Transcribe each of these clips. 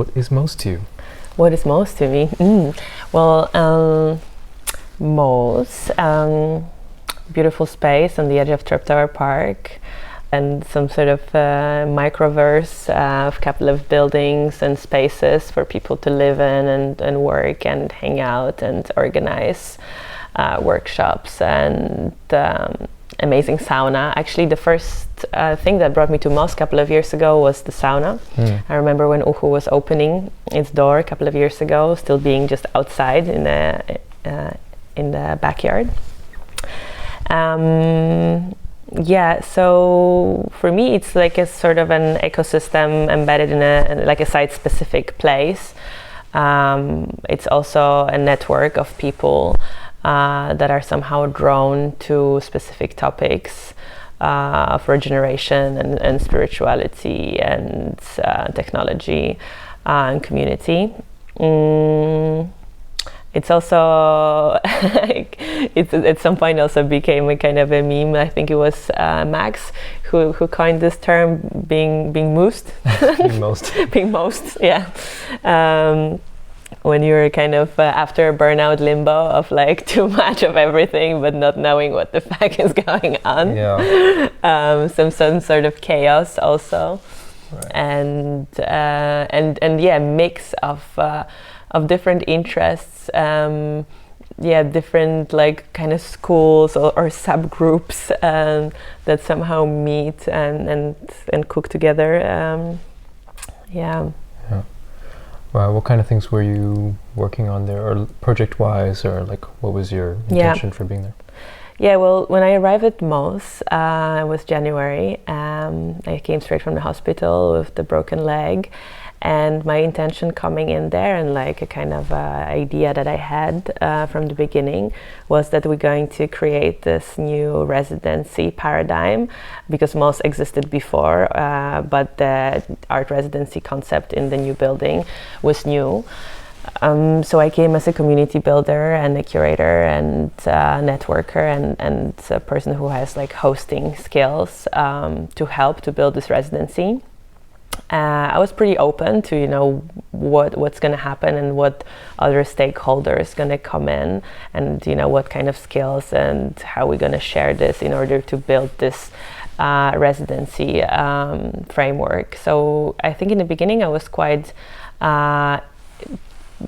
what is Moos to you? What is Moos to me? Well, Moos, beautiful space on the edge of Treptower Park, and some sort of microverse of a couple of buildings and spaces for people to live in and work and hang out and organize workshops, and amazing sauna. Actually, the first thing that brought me to Moos a couple of years ago was the sauna. I remember when Uhu was opening its door a couple of years ago, still being just outside in the backyard. Yeah, so for me it's like a sort of an ecosystem embedded in a site-specific place. It's also a network of people that are somehow drawn to specific topics of regeneration and spirituality and technology and community. It's also it at some point also became a kind of a meme. I think it was Max who coined this term, being moosed. Being moosed, yeah. When you're kind of after a burnout limbo of like too much of everything but not knowing what the fuck is going on. Yeah. Some sort of chaos also. Right. And yeah, mix of different interests, different like kind of schools or subgroups that somehow meet and cook together. Yeah. Wow, what kind of things were you working on there, or project-wise, or like what was your intention for being there? Yeah, well, when I arrived at Moos, it was January. I came straight from the hospital with the broken leg. And my intention coming in there, and like a kind of idea that I had from the beginning, was that we're going to create this new residency paradigm, because Moos existed before, but the art residency concept in the new building was new. So I came as a community builder and a curator and networker and a person who has like hosting skills to help to build this residency. I was pretty open to, what's going to happen and what other stakeholders going to come in, and what kind of skills and how we're going to share this in order to build this residency framework. So I think in the beginning I was quite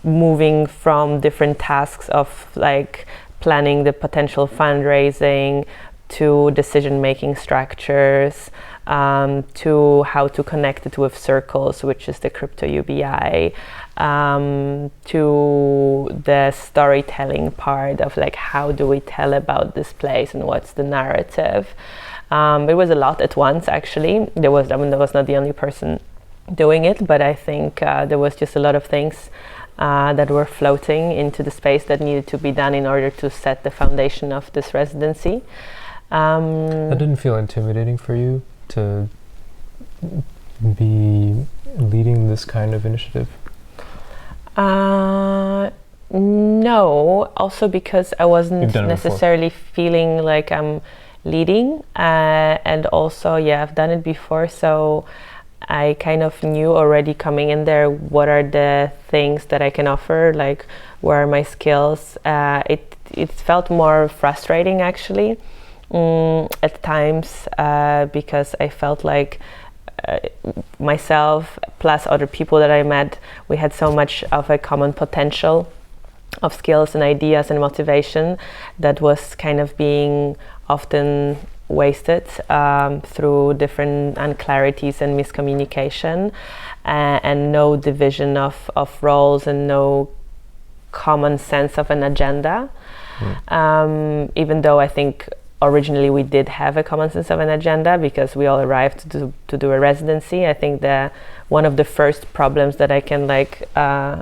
moving from different tasks of like planning the potential fundraising to decision-making structures, to how to connect it with circles, which is the crypto UBI, to the storytelling part of like how do we tell about this place and what's the narrative. It was a lot at once, actually. There was not the only person doing it, but I think there was just a lot of things that were floating into the space that needed to be done in order to set the foundation of this residency. That didn't feel intimidating for you to be leading this kind of initiative? No, also because I wasn't necessarily feeling like I'm leading, and also I've done it before, so I kind of knew already coming in there what are the things that I can offer, like where are my skills. It felt more frustrating actually at times, because I felt like myself plus other people that I met, we had so much of a common potential of skills and ideas and motivation that was kind of being often wasted through different unclarities and miscommunication, and no division of roles and no common sense of an agenda. Even though I think originally we did have a common sense of an agenda because we all arrived to do a residency. I think one of the first problems that I can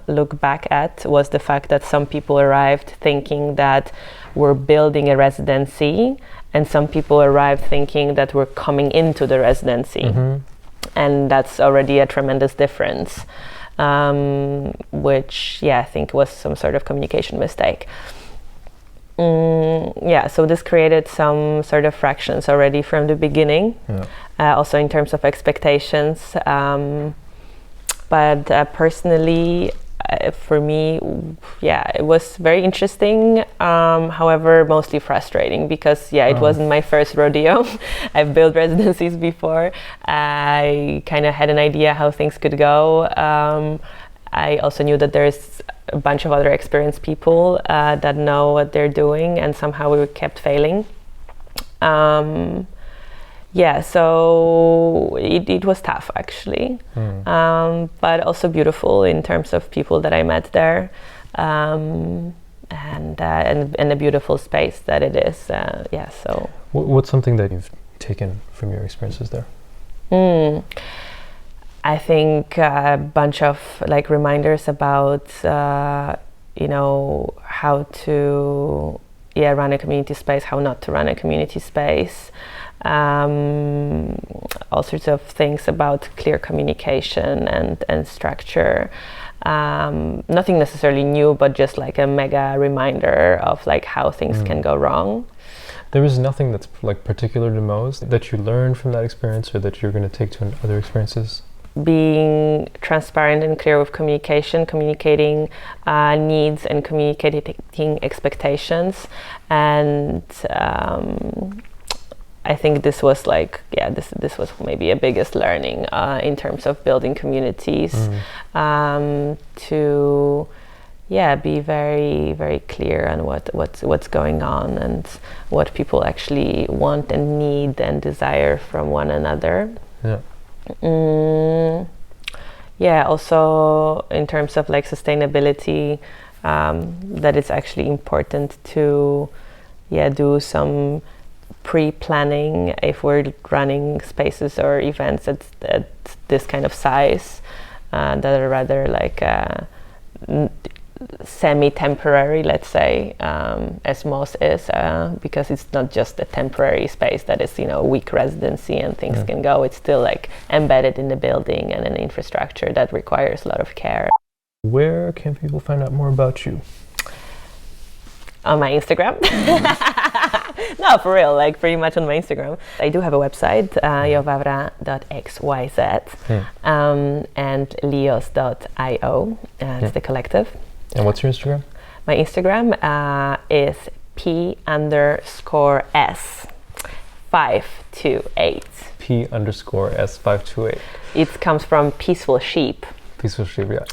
look back at was the fact that some people arrived thinking that we're building a residency, and some people arrived thinking that we're coming into the residency. And that's already a tremendous difference, which I think was some sort of communication mistake. So this created some sort of fractions already from the beginning. Also in terms of expectations, But personally, for me, it was very interesting. However, mostly frustrating because it wasn't my first rodeo. I've built residencies before. I kind of had an idea how things could go. I also knew that there's a bunch of other experienced people that know what they're doing, and somehow we kept failing. So it was tough actually, but also beautiful in terms of people that I met there, and a beautiful space that it is. So what's something that you've taken from your experiences there? I think a bunch of like reminders about how to run a community space, how not to run a community space. All sorts of things about clear communication and structure. Nothing necessarily new, but just like a mega reminder of like how things can go wrong. There is nothing that's like particular to Moos that you learned from that experience or that you're going to take to other experiences? Being transparent and clear with communication, communicating needs and communicating expectations, and I think this was like this was maybe a biggest learning in terms of building communities, to be very, very clear on what's going on and what people actually want and need and desire from one another. Also in terms of like sustainability, that it's actually important to do some pre-planning if we're running spaces or events at this kind of size, that are rather like semi-temporary, let's say, as Moos is, because it's not just a temporary space that is a week residency and things can go. It's still like embedded in the building and an infrastructure that requires a lot of care. Where can people find out more about you? On my Instagram. No, for real, like pretty much on my Instagram. I do have a website, vávra.xyz, and leos.io, it's the collective. And what's your Instagram? My Instagram is P_S528. P_S528. It comes from peaceful sheep. Peaceful sheep, yeah.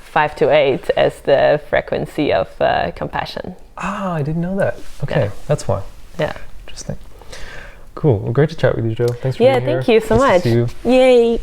528 as the frequency of compassion. Ah, I didn't know that. Okay, that's why. Yeah. Interesting. Cool. Well, great to chat with you, Jo. Thanks for being here. Yeah, thank you so much. Nice to see you. Yay.